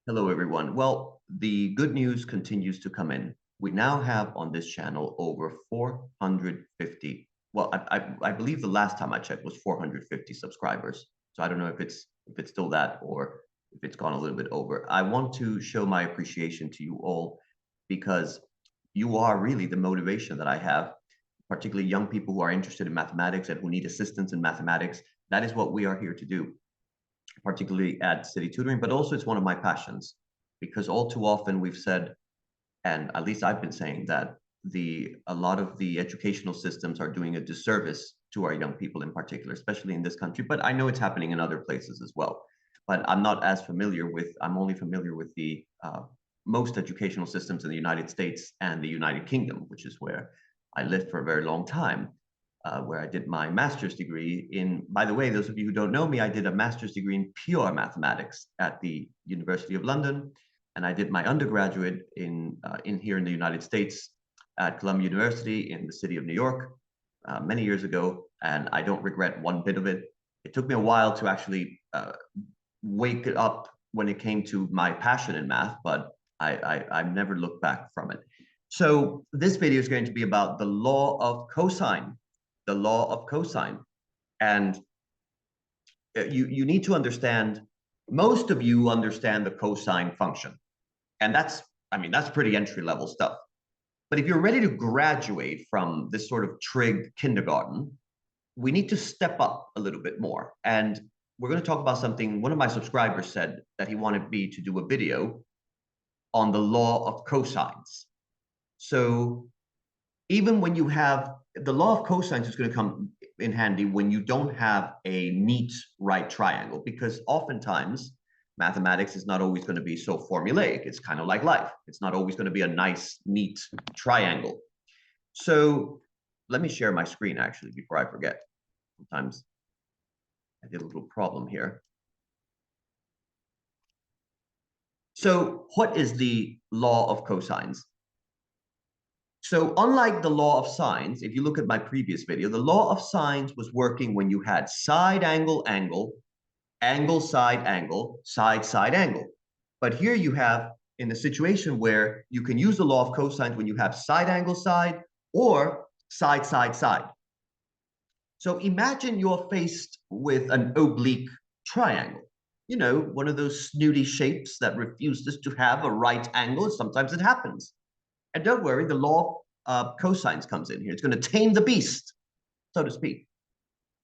Hello, everyone. Well, the good news continues to come in. We now have on this channel over 450. Well, I believe the last time I checked was 450 subscribers. So I don't know if it's still that or if it's gone a little bit over. I want to show my appreciation to you all because you are really the motivation that I have, particularly young people who are interested in mathematics and who need assistance in mathematics. That is what we are here to do, particularly at City Tutoring, but also it's one of my passions because all too often we've said, and at least I've been saying that a lot of the educational systems are doing a disservice to our young people in particular, especially in this country. But I know it's happening in other places as well. But I'm only familiar with the most educational systems in the United States and the United Kingdom, which is where I lived for a very long time, where I did my master's degree in, by the way, those of you who don't know me, I did a master's degree in pure mathematics at the University of London. And I did my undergraduate in here in the United States at Columbia University in the city of New York many years ago. And I don't regret one bit of it. It took me a while to actually wake it up when it came to my passion in math, but I've never looked back from it. So this video is going to be about the law of cosine, the law of cosine. And you need to understand, most of you understand the cosine function. And that's pretty entry level stuff. But if you're ready to graduate from this sort of trig kindergarten, we need to step up a little bit more. And we're going to talk about something one of my subscribers said that he wanted me to do a video on the law of cosines. So even when you have the law of cosines is going to come in handy when you don't have a neat right triangle, because oftentimes mathematics is not always going to be so formulaic. It's kind of like life. It's not always going to be a nice, neat triangle. So let me share my screen actually before I forget. Sometimes I did a little problem here. So what is the law of cosines? So unlike the law of sines, if you look at my previous video, the law of sines was working when you had side angle, angle, angle, side angle, side, side angle. But here you have in a situation where you can use the law of cosines when you have side angle, side, or side, side, side. So imagine you're faced with an oblique triangle. You know, one of those snooty shapes that refuses to have a right angle. Sometimes it happens. And don't worry, the law of cosines comes in here. It's going to tame the beast, so to speak.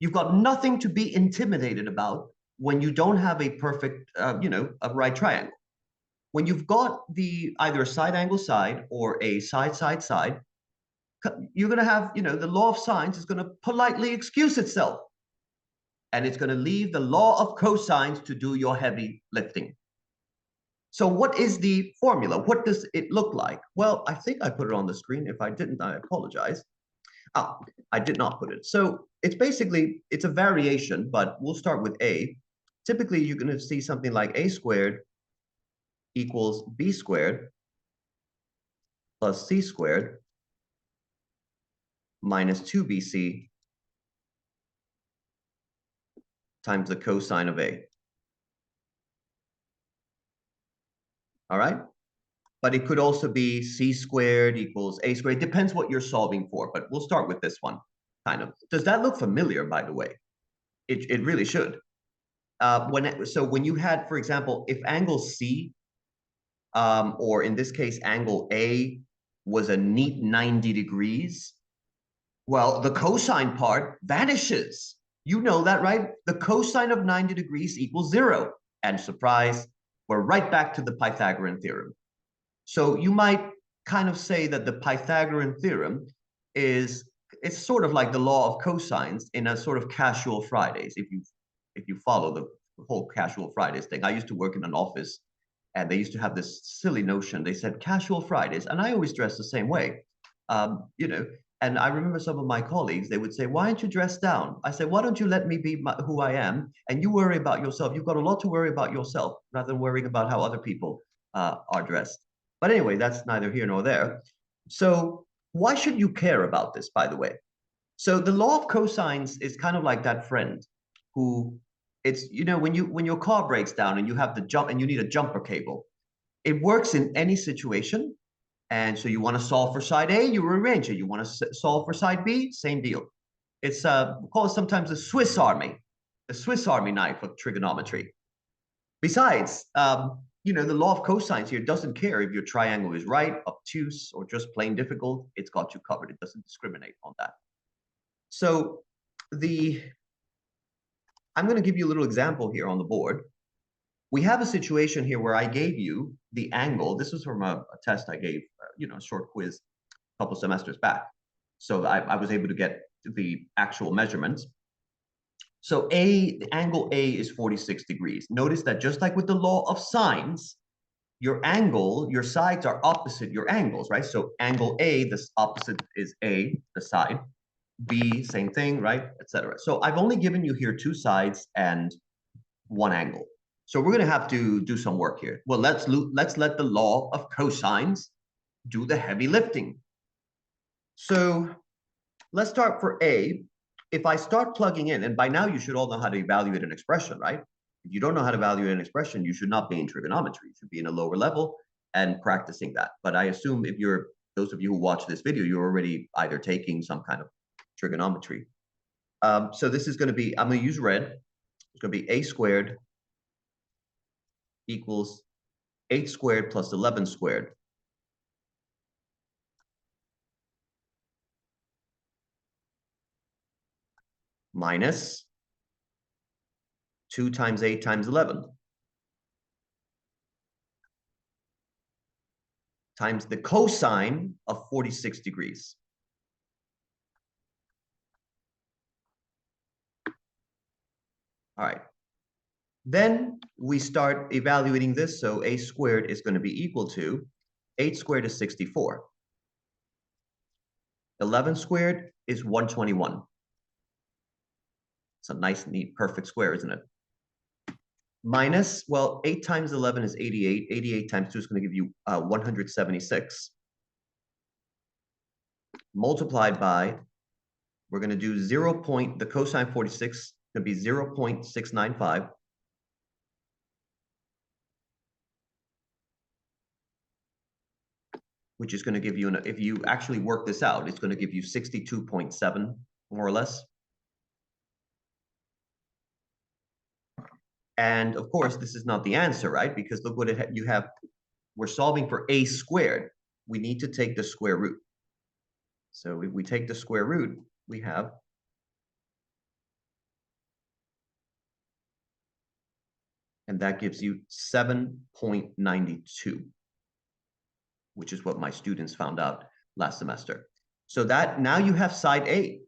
You've got nothing to be intimidated about when you don't have a perfect, a right triangle. When you've got either a side angle side or a side side side, you're going to have, the law of sines is going to politely excuse itself. And it's going to leave the law of cosines to do your heavy lifting. So what is the formula? What does it look like? Well, I think I put it on the screen. If I didn't, I apologize. I did not put it. So it's a variation, but we'll start with A. Typically, you're going to see something like A squared equals B squared plus C squared minus 2BC times the cosine of A. All right? But it could also be C squared equals A squared. It depends what you're solving for, but we'll start with this one, kind of. Does that look familiar, by the way? It really should. When you had, for example, if angle C, or in this case, angle A was a neat 90 degrees, well, the cosine part vanishes. You know that, right? The cosine of 90 degrees equals 0. And surprise, we're right back to the Pythagorean theorem. So you might kind of say that the Pythagorean theorem it's sort of like the law of cosines in a sort of casual Fridays, if you follow the whole casual Fridays thing. I used to work in an office and they used to have this silly notion. They said casual Fridays, and I always dressed the same way. You know, and I remember some of my colleagues, they would say, why aren't you dressed down? I said, why don't you let me be who I am and you worry about yourself? You've got a lot to worry about yourself rather than worrying about how other people are dressed. But anyway, that's neither here nor there. So why should you care about this, by the way? So the law of cosines is kind of like that friend who It's, when your car breaks down and you have the jump and you need a jumper cable, it works in any situation. And so you want to solve for side A, you rearrange it. You want to solve for side B, same deal. It's we call it sometimes the Swiss Army knife of trigonometry. Besides, the law of cosines here doesn't care if your triangle is right, obtuse, or just plain difficult. It's got you covered. It doesn't discriminate on that. So I'm going to give you a little example here on the board. We have a situation here where I gave you the angle. This was from a test I gave, a short quiz a couple semesters back. So I was able to get the actual measurements. So the angle A is 46 degrees. Notice that just like with the law of sines, your sides are opposite your angles, right? So angle A, this opposite is A, the side. B, same thing, right? Etc. So I've only given you here two sides and one angle. So we're going to have to do some work here. Well, let's let the law of cosines do the heavy lifting. So let's start for A. If I start plugging in, and by now you should all know how to evaluate an expression, right? If you don't know how to evaluate an expression, you should not be in trigonometry. You should be in a lower level and practicing that. But I assume those of you who watch this video, you're already either taking some kind of trigonometry. So this is going to be, I'm going to use red. It's going to be a squared equals 8 squared plus 11 squared. Minus 2 times 8 times 11 times the cosine of 46 degrees. All right. Then we start evaluating this. So a squared is going to be equal to 8 squared is 64. 11 squared is 121. It's a nice, neat, perfect square, isn't it? Minus, well, 8 times 11 is 88. 88 times 2 is going to give you 176. Multiplied by, we're going to do the cosine 46 is going to be 0.695. Which is going to give you, if you actually work this out, it's going to give you 62.7, more or less. And of course, this is not the answer, right? Because look what you have. We're solving for a squared. We need to take the square root. So if we take the square root, we have and that gives you 7.92, which is what my students found out last semester. So that now you have side A.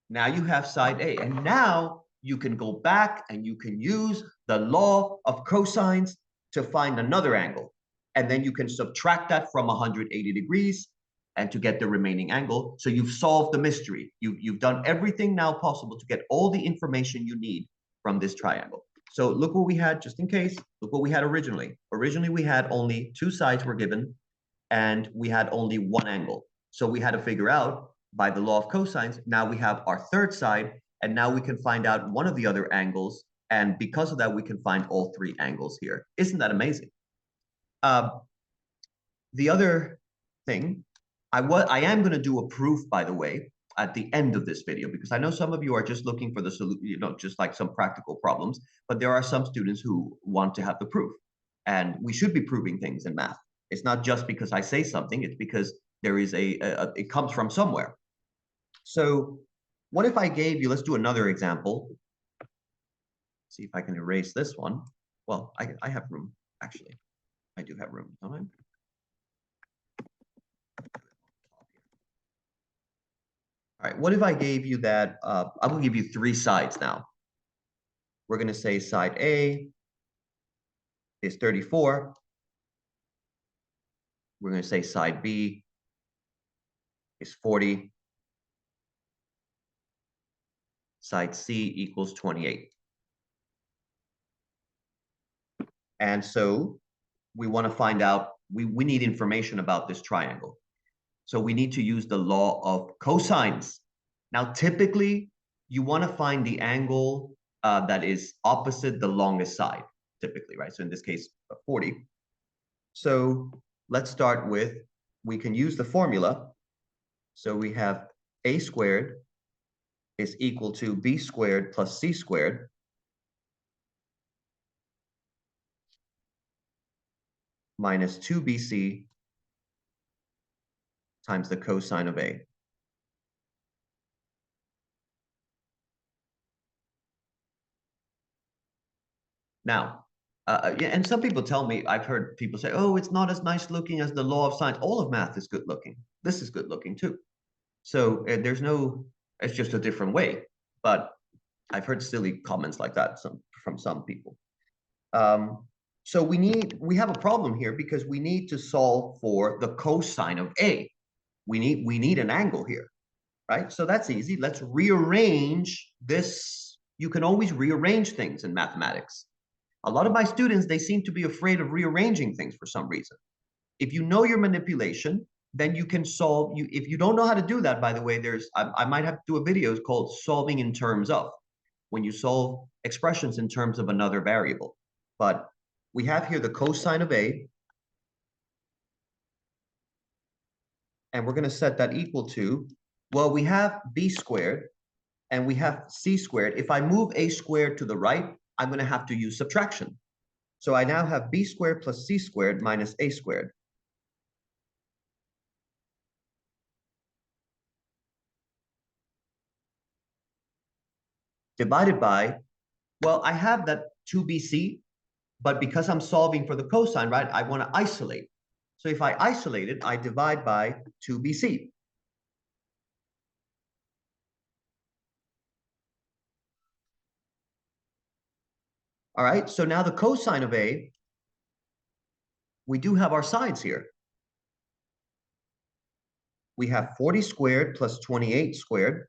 Now you have side A. And now you can go back and you can use the law of cosines to find another angle. And then you can subtract that from 180 degrees and to get the remaining angle. So you've solved the mystery. You've done everything now possible to get all the information you need from this triangle. So look what we had, just in case, look what we had originally. Originally, we had only two sides were given, and we had only one angle. So we had to figure out, by the law of cosines, now we have our third side, and now we can find out one of the other angles, and because of that, we can find all three angles here. Isn't that amazing? The other thing, I am going to do a proof, by the way, at the end of this video, because I know some of you are just looking for the solution, just like some practical problems, but there are some students who want to have the proof. And we should be proving things in math. It's not just because I say something, it's because there is it comes from somewhere. So what if I gave you, let's do another example. See if I can erase this one. Well, I have room, actually. I do have room, don't I? All right, what if I gave you that, I'm gonna give you three sides now. We're gonna say side A is 34. We're gonna say side B is 40. Side C equals 28. And so we wanna find out, we need information about this triangle. So we need to use the law of cosines. Now, typically, you want to find the angle that is opposite the longest side, typically, right? So in this case, 40. So let's start with, we can use the formula. So we have a squared is equal to b squared plus c squared minus 2bc times the cosine of a. Now, yeah, and some people tell me, I've heard people say, oh, it's not as nice looking as the law of sines. All of math is good looking. This is good looking too. So there's no, it's just a different way. But I've heard silly comments like that from some people. So we have a problem here because we need to solve for the cosine of A. We need an angle here, right? So that's easy. Let's rearrange this. You can always rearrange things in mathematics. A lot of my students, they seem to be afraid of rearranging things for some reason. If you know your manipulation, then you can solve. If you don't know how to do that, by the way, I might have to do a video called solving in terms of, when you solve expressions in terms of another variable. But we have here the cosine of A, and we're going to set that equal to, well, we have b squared and we have c squared. If I move a squared to the right, I'm going to have to use subtraction. So I now have b squared plus c squared minus a squared. Divided by, well, I have that 2bc, but because I'm solving for the cosine, right, I want to isolate. So if I isolate it, I divide by 2bc. All right, so now the cosine of A, we do have our sides here. We have 40 squared plus 28 squared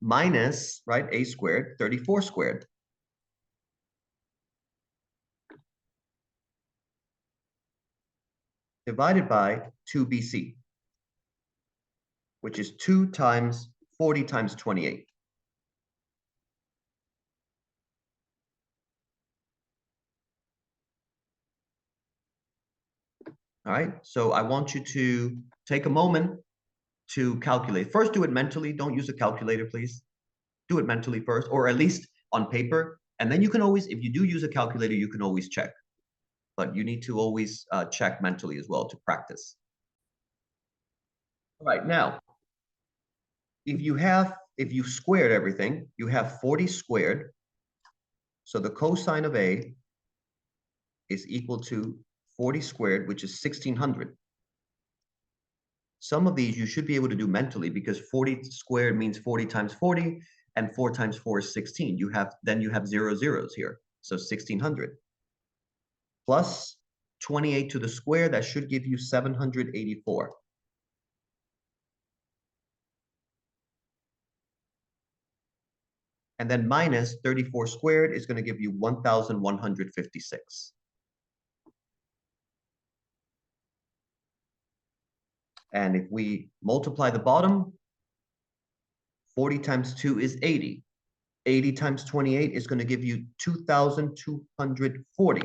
minus, right, a squared, 34 squared. Divided by 2bc, which is 2 times 40 times 28. All right, so I want you to take a moment to calculate. First, do it mentally. Don't use a calculator, please. Do it mentally first, or at least on paper. And then you can always, if you do use a calculator, you can always check. But you need to always check mentally as well to practice. All right, now, if you squared everything, you have 40 squared. So the cosine of A is equal to 40 squared, which is 1600. Some of these you should be able to do mentally because 40 squared means 40 times 40, and 4 times 4 is 16. Then you have 0 zeros here. So 1600 plus 28 to the square, that should give you 784. And then minus 34 squared is going to give you 1156. And if we multiply the bottom, 40 times 2 is 80. 80 times 28 is going to give you 2,240.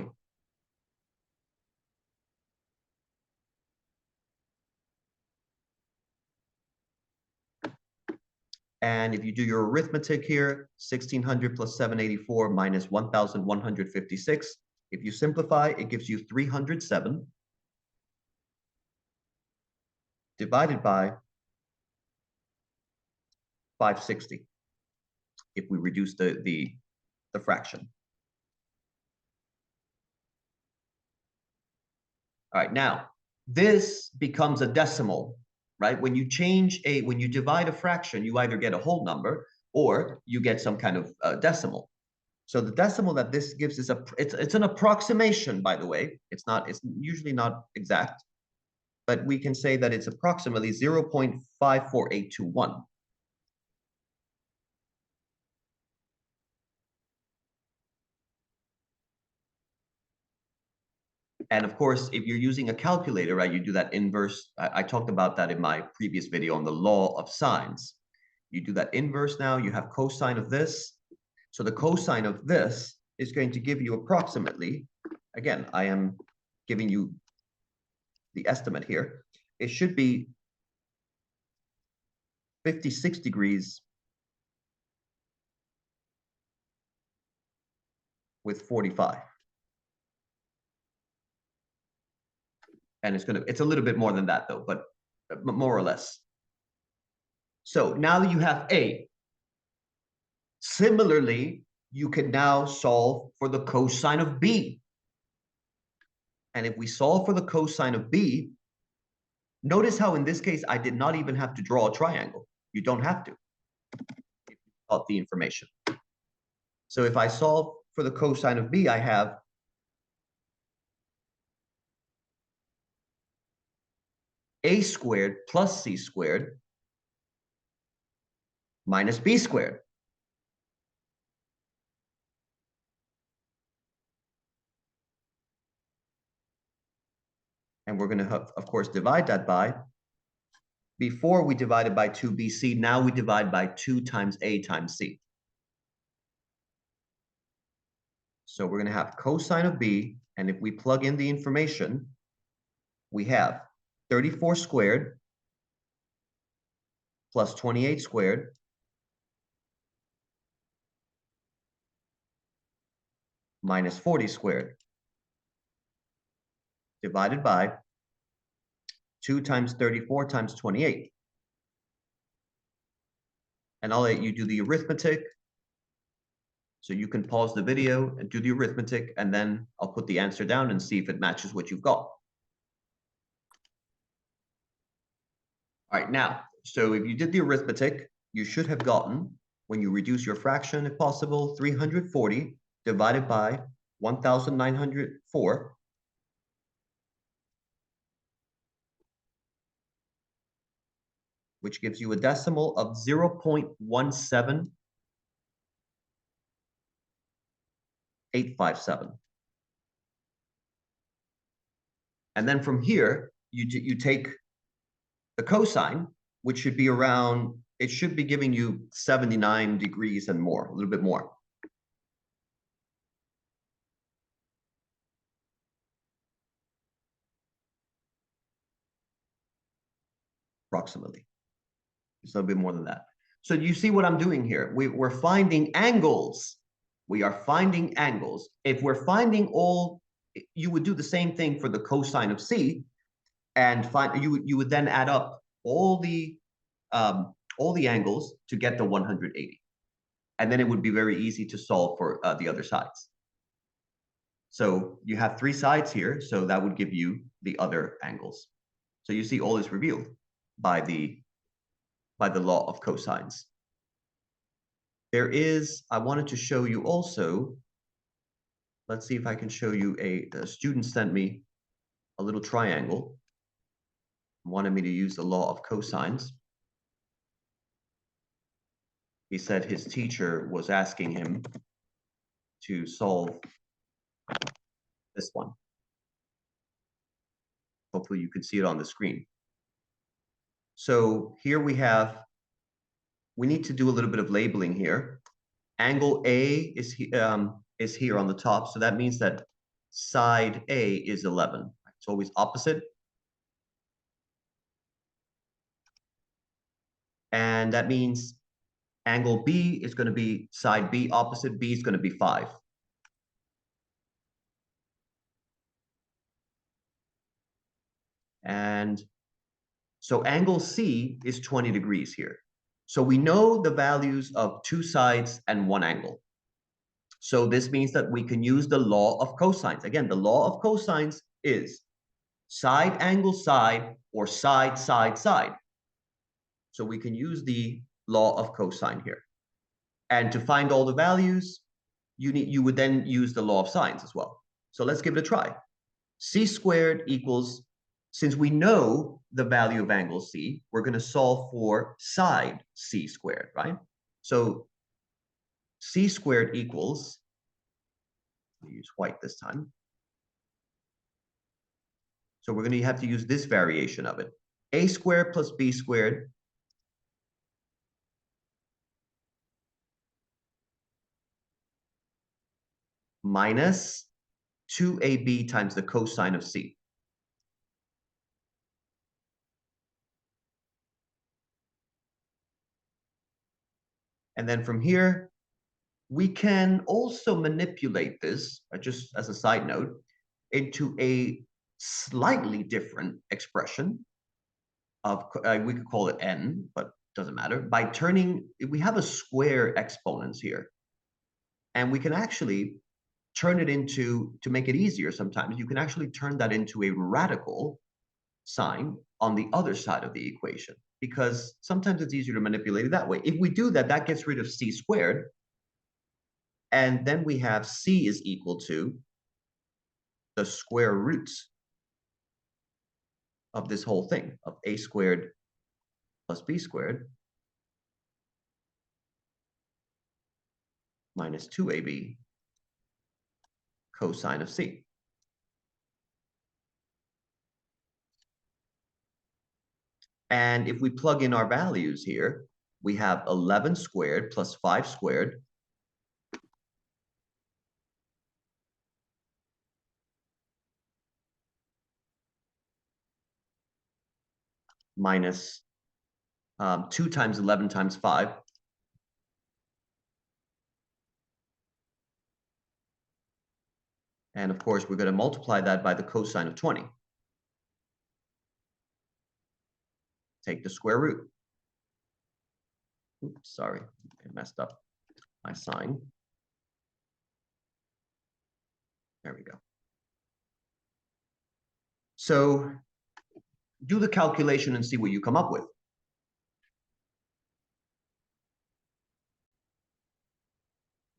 And if you do your arithmetic here, 1600 plus 784 minus 1156, if you simplify, it gives you 307 divided by 560 if we reduce the fraction. All right, now this becomes a decimal, right? When you divide a fraction, you either get a whole number or you get some kind of decimal. So the decimal that this gives is it's an approximation, by the way. It's usually not exact, but we can say that it's approximately 0.54821. And of course, if you're using a calculator, right, you do that inverse. I talked about that in my previous video on the law of sines. You do that inverse now, you have cosine of this. So the cosine of this is going to give you approximately, again, I am giving you the estimate here. It should be 56 degrees with 45. And it's a little bit more than that though, but more or less. So now that you have A, similarly, you can now solve for the cosine of B. And if we solve for the cosine of B, notice how in this case, I did not even have to draw a triangle. You don't have to, if you got the information. So if I solve for the cosine of B, I have A squared plus C squared minus B squared. And we're going to, of course, divide that by, before we divided by 2bc, now we divide by 2 times A times C. So we're going to have cosine of B, and if we plug in the information, we have 34 squared plus 28 squared minus 40 squared divided by 2 times 34 times 28. And I'll let you do the arithmetic. So you can pause the video and do the arithmetic, and then I'll put the answer down and see if it matches what you've got. All right, now, so if you did the arithmetic, you should have gotten, when you reduce your fraction, if possible, 340 divided by 1,904, which gives you a decimal of 0.17857. And then from here, you take the cosine, which should be around, it should be giving you 79 degrees and more, a little bit more. Approximately. It's a little bit more than that. So you see what I'm doing here? We're finding angles. We are finding angles. If we're finding all, you would do the same thing for the cosine of C, and you would then add up all the angles to get the 180, and then it would be very easy to solve for the other sides. So you have 3 sides here, so that would give you the other angles. So you see all is revealed by the law of cosines. There is, I wanted to show you also, let's see if I can show you a student sent me a little triangle, wanted me to use the law of cosines. He said his teacher was asking him to solve this one. Hopefully you can see it on the screen. So here we need to do a little bit of labeling here. Angle A is here on the top, so that means that side A is 11. It's always opposite. And that means angle B is going to be side B, opposite B is going to be 5. And so angle C is 20 degrees here. So we know the values of 2 sides and 1 angle. So this means that we can use the law of cosines. Again, the law of cosines is side angle side or side side side. So we can use the law of cosine here. And to find all the values, you would then use the law of sines as well. So let's give it a try. C squared equals, since we know the value of angle C, we're going to solve for side C squared, right? So C squared equals, I'll use white this time. So we're going to have to use this variation of it. A squared plus B squared minus 2AB times the cosine of C. And then from here, we can also manipulate this, just as a side note, into a slightly different expression of, we could call it n, but doesn't matter, by turning, we have a square exponents here. And we can actually turn it into, to make it easier sometimes, you can actually turn that into a radical sign on the other side of the equation, because sometimes it's easier to manipulate it that way. If we do that, that gets rid of c squared, and then we have c is equal to the square roots of this whole thing, of a squared plus b squared minus 2ab cosine of c. And if we plug in our values here, we have 11 squared plus 5 squared minus 2 times 11 times 5. And of course, we're going to multiply that by the cosine of 20. Take the square root. Oops, sorry, I messed up my sign. There we go. So do the calculation and see what you come up with.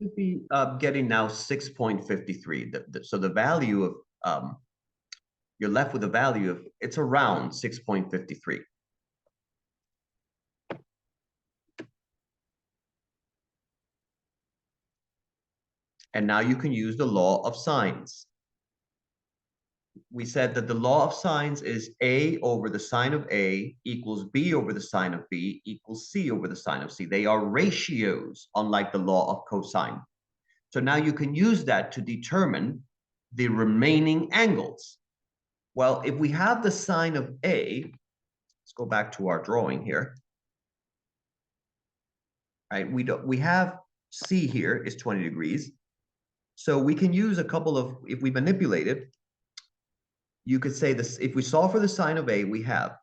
Should be getting now 6.53. So the value of, you're left with a value of, it's around 6.53. And now you can use the law of sines. We said that the law of sines is A over the sine of A equals B over the sine of B equals C over the sine of C. They are ratios, unlike the law of cosine. So now you can use that to determine the remaining angles. Well, if we have the sine of A, let's go back to our drawing here. Right, we have C here is 20 degrees. So we can use a couple of, if we manipulate it, you could say this, if we solve for the sine of A, we have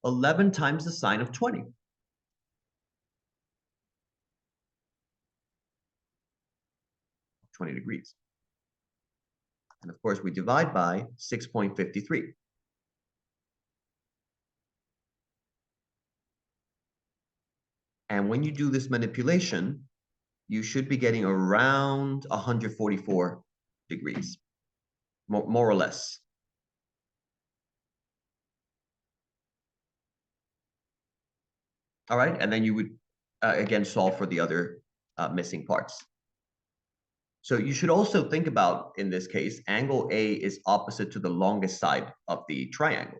11 times the sine of 20. 20 degrees. And of course, we divide by 6.53. And when you do this manipulation, you should be getting around 144 degrees, more or less. All right, and then you would, again, solve for the other missing parts. So you should also think about, in this case, angle A is opposite to the longest side of the triangle.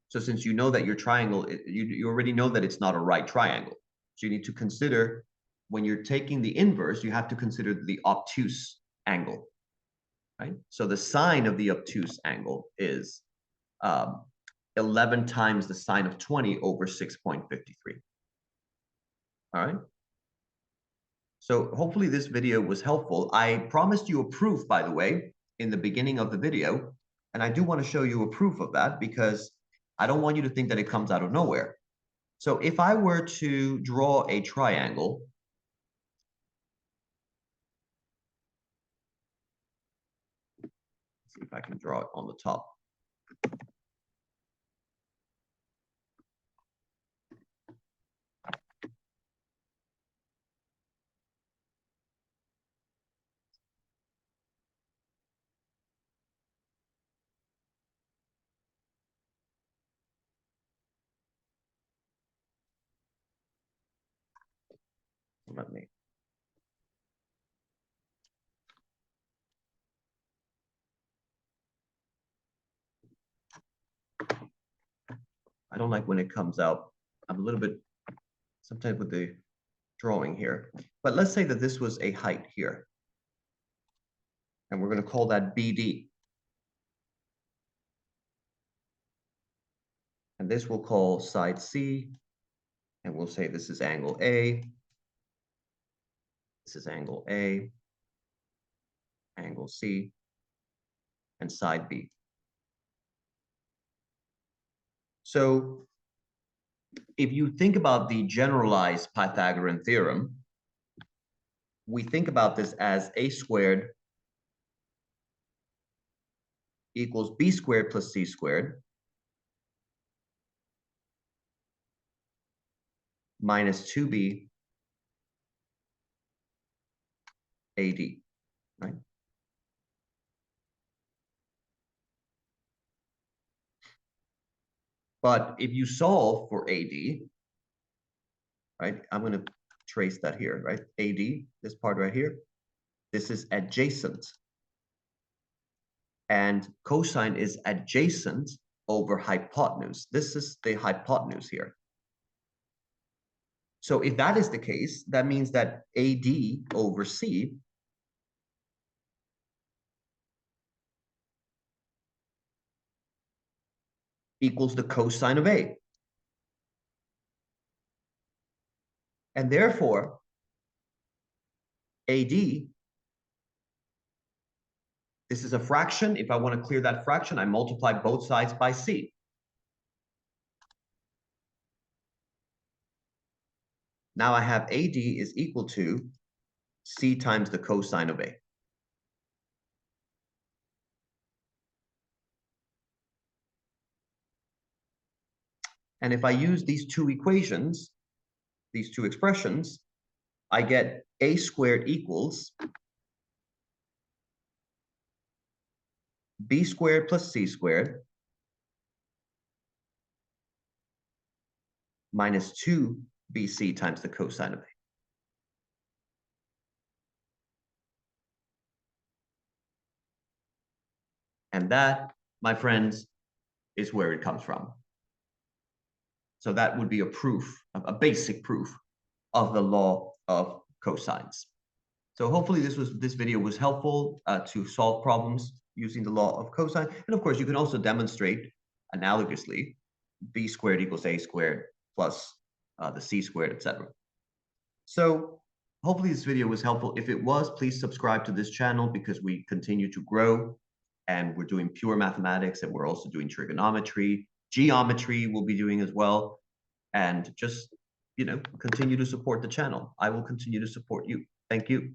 So since you know that your triangle, you already know that it's not a right triangle. So you need to consider, when you're taking the inverse, you have to consider the obtuse angle, right? So the sine of the obtuse angle is 11 times the sine of 20 over 6.53. All right? So hopefully this video was helpful. I promised you a proof, by the way, in the beginning of the video. And I do want to show you a proof of that because I don't want you to think that it comes out of nowhere. So if I were to draw a triangle, let's see if I can draw it on the top. Let me I don't like when it comes out. I'm a little bit, sometimes with the drawing here. But let's say that this was a height here. And we're going to call that BD. And this we'll call side C. And we'll say this is angle A. This is angle A, angle C, and side B. So if you think about the generalized Pythagorean theorem, we think about this as a squared equals b squared plus c squared minus 2b AD, right? But if you solve for AD, right, I'm going to trace that here, right? AD, this part right here, this is adjacent. And cosine is adjacent over hypotenuse. This is the hypotenuse here. So if that is the case, that means that AD over C equals the cosine of A. And therefore, AD, this is a fraction. If I want to clear that fraction, I multiply both sides by C. Now I have AD is equal to C times the cosine of A. And if I use these two equations, these two expressions, I get A squared equals B squared plus C squared minus 2BC times the cosine of A. And that, my friends, is where it comes from. So that would be a proof, a basic proof of the law of cosines. So hopefully this video was helpful to solve problems using the law of cosine. And of course, you can also demonstrate analogously b squared equals a squared plus the c squared, etc. So hopefully this video was helpful. If it was, please subscribe to this channel because we continue to grow and we're doing pure mathematics and we're also doing trigonometry, geometry we'll be doing as well. And just, continue to support the channel. I will continue to support you. Thank you.